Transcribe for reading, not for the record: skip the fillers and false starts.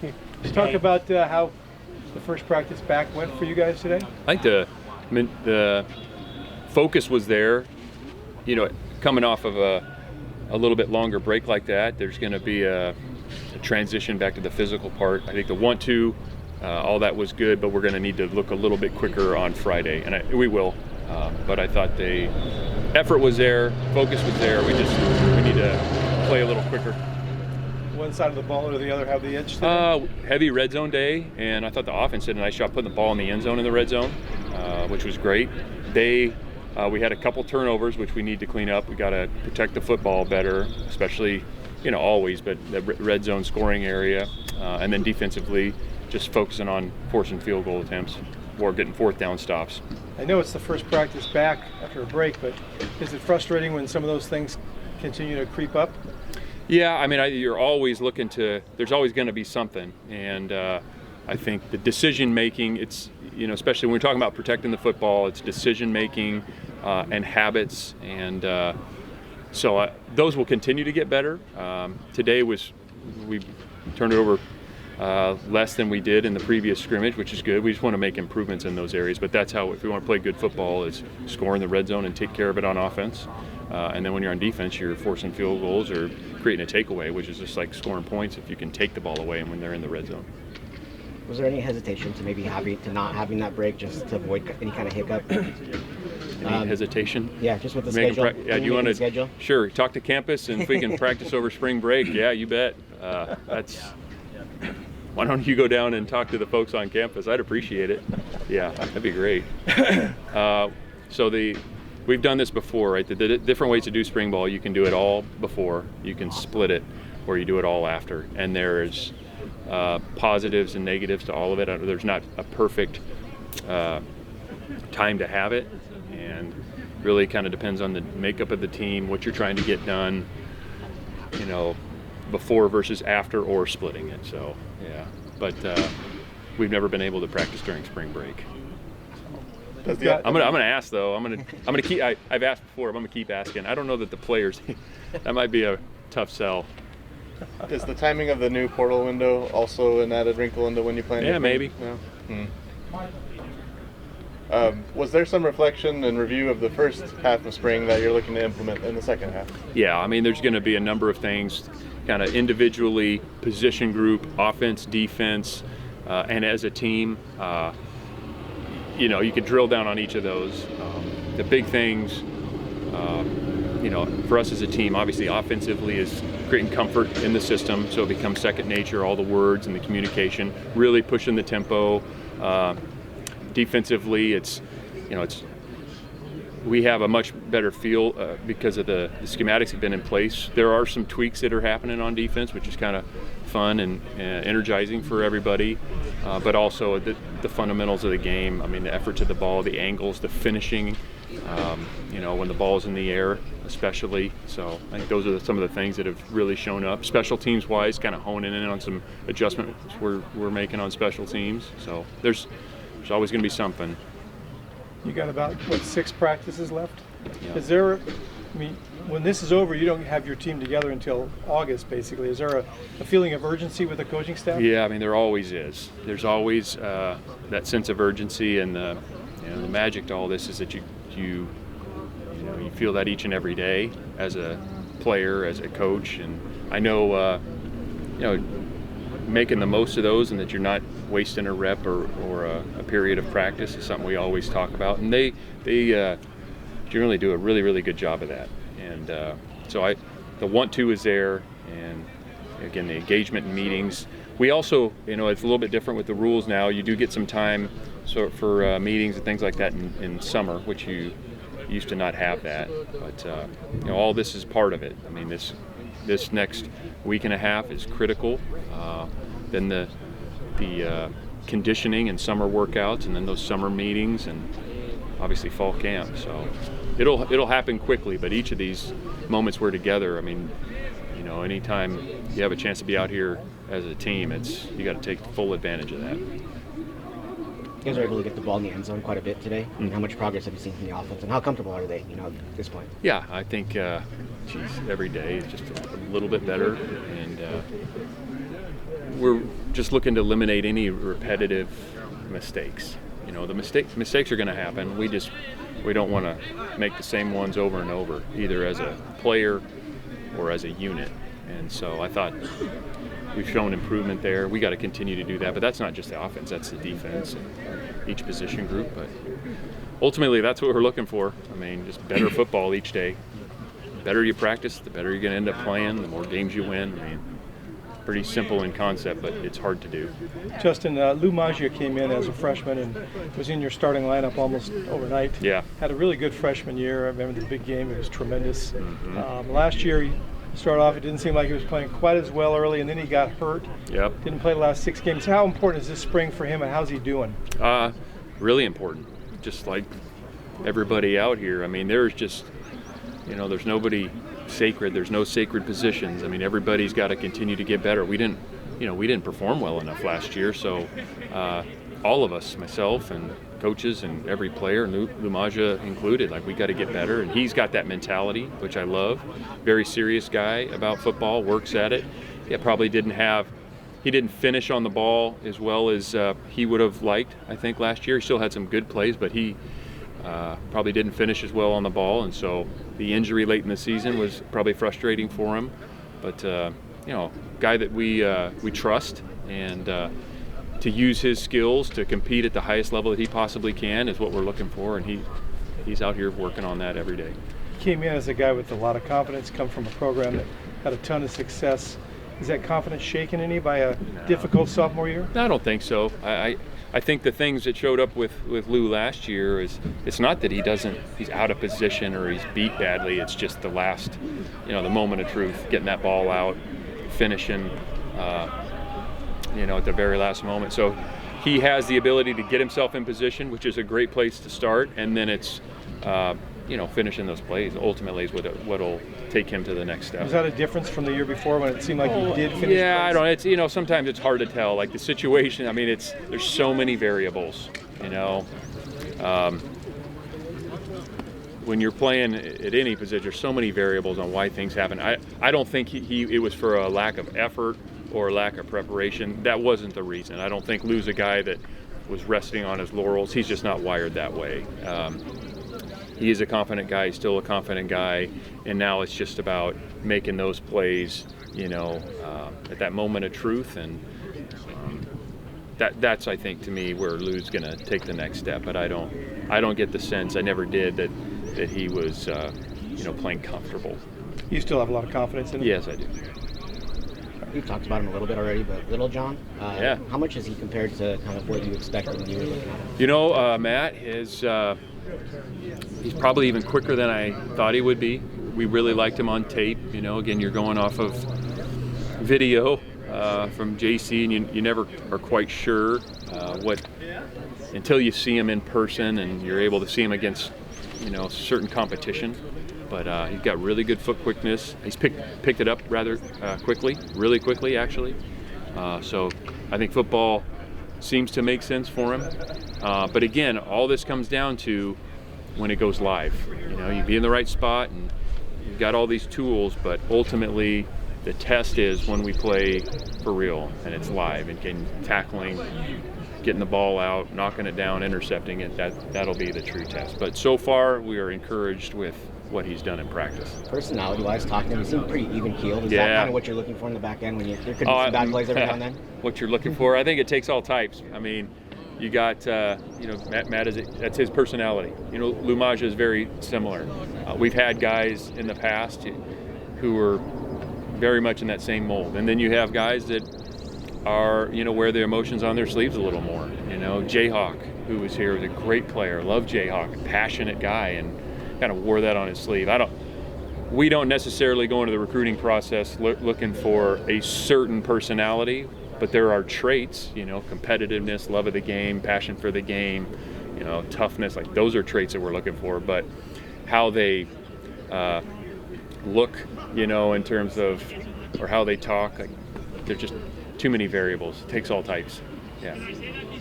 Let's talk about how the first practice back went for you guys today. I think the focus was there. You know, coming off of a little bit longer break like that, there's going to be a transition back to the physical part. I think the 1-2, all that was good, but we're going to need to look a little bit quicker on Friday, and we will. But I thought the effort was there, focus was there. We need to play a little quicker. One side of the ball or the other have the edge today? Heavy red zone day, and I thought the offense did a nice job putting the ball in the end zone in the red zone, which was great. We had a couple turnovers, which we need to clean up. We got to protect the football better, especially, always, but the red zone scoring area. And then defensively, just focusing on forcing field goal attempts or getting fourth down stops. I know it's the first practice back after a break, but is it frustrating when some of those things continue to creep up? Yeah, I mean, you're always looking to, there's always going to be something. And I think the decision making, it's, especially when we're talking about protecting the football, it's decision making and habits. And so those will continue to get better. Today we turned it over less than we did in the previous scrimmage, which is good. We just want to make improvements in those areas. But that's how, if we want to play good football, is score in the red zone and take care of it on offense. And then when you're on defense, you're forcing field goals or creating a takeaway, which is just like scoring points if you can take the ball away and when they're in the red zone. Was there any hesitation to maybe not having that break just to avoid any kind of hiccup? Any hesitation? Yeah, just with the schedule. Yeah, do you want to? Schedule? Sure. Talk to campus, and if we can practice over spring break, yeah, you bet. Why don't you go down and talk to the folks on campus? I'd appreciate it. Yeah, that'd be great. We've done this before, right? The different ways to do spring ball, you can do it all before, you can split it, or you do it all after. And there's positives and negatives to all of it. There's not a perfect time to have it, and really kind of depends on the makeup of the team, what you're trying to get done, before versus after, or splitting it. So, yeah. But we've never been able to practice during spring break. I'm gonna ask though. I'm gonna keep. I've asked before. I'm gonna keep asking. I don't know that the players. That might be a tough sell. Is the timing of the new portal window also an added wrinkle into when you plan? Yeah, maybe. No? Was there some reflection and review of the first half of spring that you're looking to implement in the second half? Yeah, I mean, there's going to be a number of things, kind of individually, position group, offense, defense, and as a team. You could drill down on each of those. The big things, for us as a team, obviously offensively is creating comfort in the system, so it becomes second nature, all the words and the communication, really pushing the tempo. Defensively, we have a much better feel because of the schematics have been in place. There are some tweaks that are happening on defense, which is kind of fun and energizing for everybody, but also the fundamentals of the game. I mean, the effort to the ball, the angles, the finishing, when the ball's in the air especially. So I think those are some of the things that have really shown up. Special teams wise, kind of honing in on some adjustments we're making on special teams. So there's always going to be something. You got about, 6 practices left? Yeah. Is there, when this is over, you don't have your team together until August, basically. Is there a feeling of urgency with the coaching staff? Yeah, I mean, there always is. There's always that sense of urgency, and the magic to all this is that you feel that each and every day as a player, as a coach, and I know, making the most of those and that you're not wasting a rep or a period of practice is something we always talk about, and they generally do a really, really good job of that. And the 1-2 is there, and again, the engagement in meetings. We also, it's a little bit different with the rules now. You do get some time for meetings and things like that in summer, which you used to not have that. But all this is part of it. I mean, this next week and a half is critical. Then the conditioning and summer workouts, and then those summer meetings, and obviously fall camp. So it'll happen quickly. But each of these moments we're together, I mean, anytime you have a chance to be out here as a team, you got to take full advantage of that. You guys were able to get the ball in the end zone quite a bit today. Mm-hmm. How much progress have you seen from the offense, and how comfortable are they, at this point? Yeah, I think every day is just a little bit better, and we're just looking to eliminate any repetitive mistakes. You know, the mistakes are going to happen. We don't want to make the same ones over and over, either as a player or as a unit. And so I thought we've shown improvement there. We got to continue to do that, but that's not just the offense, that's the defense and each position group. But ultimately, that's what we're looking for. I mean, just better football each day. The better you practice, the better you're going to end up playing, the more games you win. I mean, pretty simple in concept, but it's hard to do. Justin, Lou Maggia came in as a freshman and was in your starting lineup almost overnight. Yeah. Had a really good freshman year. I remember the big game. It was tremendous. Last year, he started off, it didn't seem like he was playing quite as well early, and then he got hurt. Yep. Didn't play the last 6 games. How important is this spring for him, and how's he doing? Really important. Just like everybody out here. I mean, there's just, there's nobody sacred. There's no sacred positions. I mean, everybody's got to continue to get better. We didn't perform well enough last year, so all of us, myself and coaches and every player, Lou Maggia included, like, we got to get better. And he's got that mentality, which I love. Very serious guy about football, works at it. Yeah, probably he didn't finish on the ball as well as he would have liked, I think, last year. He still had some good plays, but he probably didn't finish as well on the ball, and so the injury late in the season was probably frustrating for him. But guy that we trust, and to use his skills to compete at the highest level that he possibly can is what we're looking for, and he's out here working on that every day. Came in as a guy with a lot of confidence, come from a program that had a ton of success. Is that confidence shaken any by a difficult sophomore year? No, I don't think so. I think the things that showed up with Lou last year is, it's not that he's out of position or he's beat badly. It's just the last, the moment of truth, getting that ball out, finishing, at the very last moment. So he has the ability to get himself in position, which is a great place to start, and then it's, finishing those plays ultimately is what'll take him to the next step. Was that a difference from the year before when it seemed like he did finish? Yeah, plays? I don't. It's sometimes it's hard to tell. Like the situation. I mean, there's so many variables. When you're playing at any position, there's so many variables on why things happen. I don't think it was for a lack of effort or a lack of preparation. That wasn't the reason. I don't think Lou's a guy that was resting on his laurels. He's just not wired that way. He is a confident guy. He's still a confident guy, and now it's just about making those plays, at that moment of truth, and that's, I think, to me, where Lou's going to take the next step. But I don't get the sense, I never did, that he was, playing comfortable. You still have a lot of confidence in him? Yes, I do. We've talked about him a little bit already, but Little John, yeah. How much is he compared to kind of what you expected when you were looking at him? Matt is. He's probably even quicker than I thought he would be. We really liked him on tape. Again, you're going off of video from JC, and you never are quite sure until you see him in person and you're able to see him against, certain competition. But he's got really good foot quickness. He's picked it up rather quickly, really quickly, actually. So I think football seems to make sense for him. But again, all this comes down to when it goes live. You be in the right spot and you've got all these tools, but ultimately the test is when we play for real and it's live and tackling, getting the ball out, knocking it down, intercepting it. That'll be the true test. But so far we are encouraged with what he's done in practice. Personality-wise, talking to him, he seemed pretty even-keeled. Is that kind of what you're looking for in the back end when there could be some bad plays every now and then? What you're looking for? I think it takes all types. I mean, you got, Matt that's his personality. Lou Maggia is very similar. We've had guys in the past who were very much in that same mold. And then you have guys that are, wear their emotions on their sleeves a little more. Jayhawk, who was here, was a great player. Love Jayhawk, passionate guy, and kind of wore that on his sleeve. We don't necessarily go into the recruiting process looking for a certain personality, but there are traits, competitiveness, love of the game, passion for the game, toughness. Like, those are traits that we're looking for. But how they look, in terms of, or how they talk, like, there's just too many variables. It takes all types. Yeah.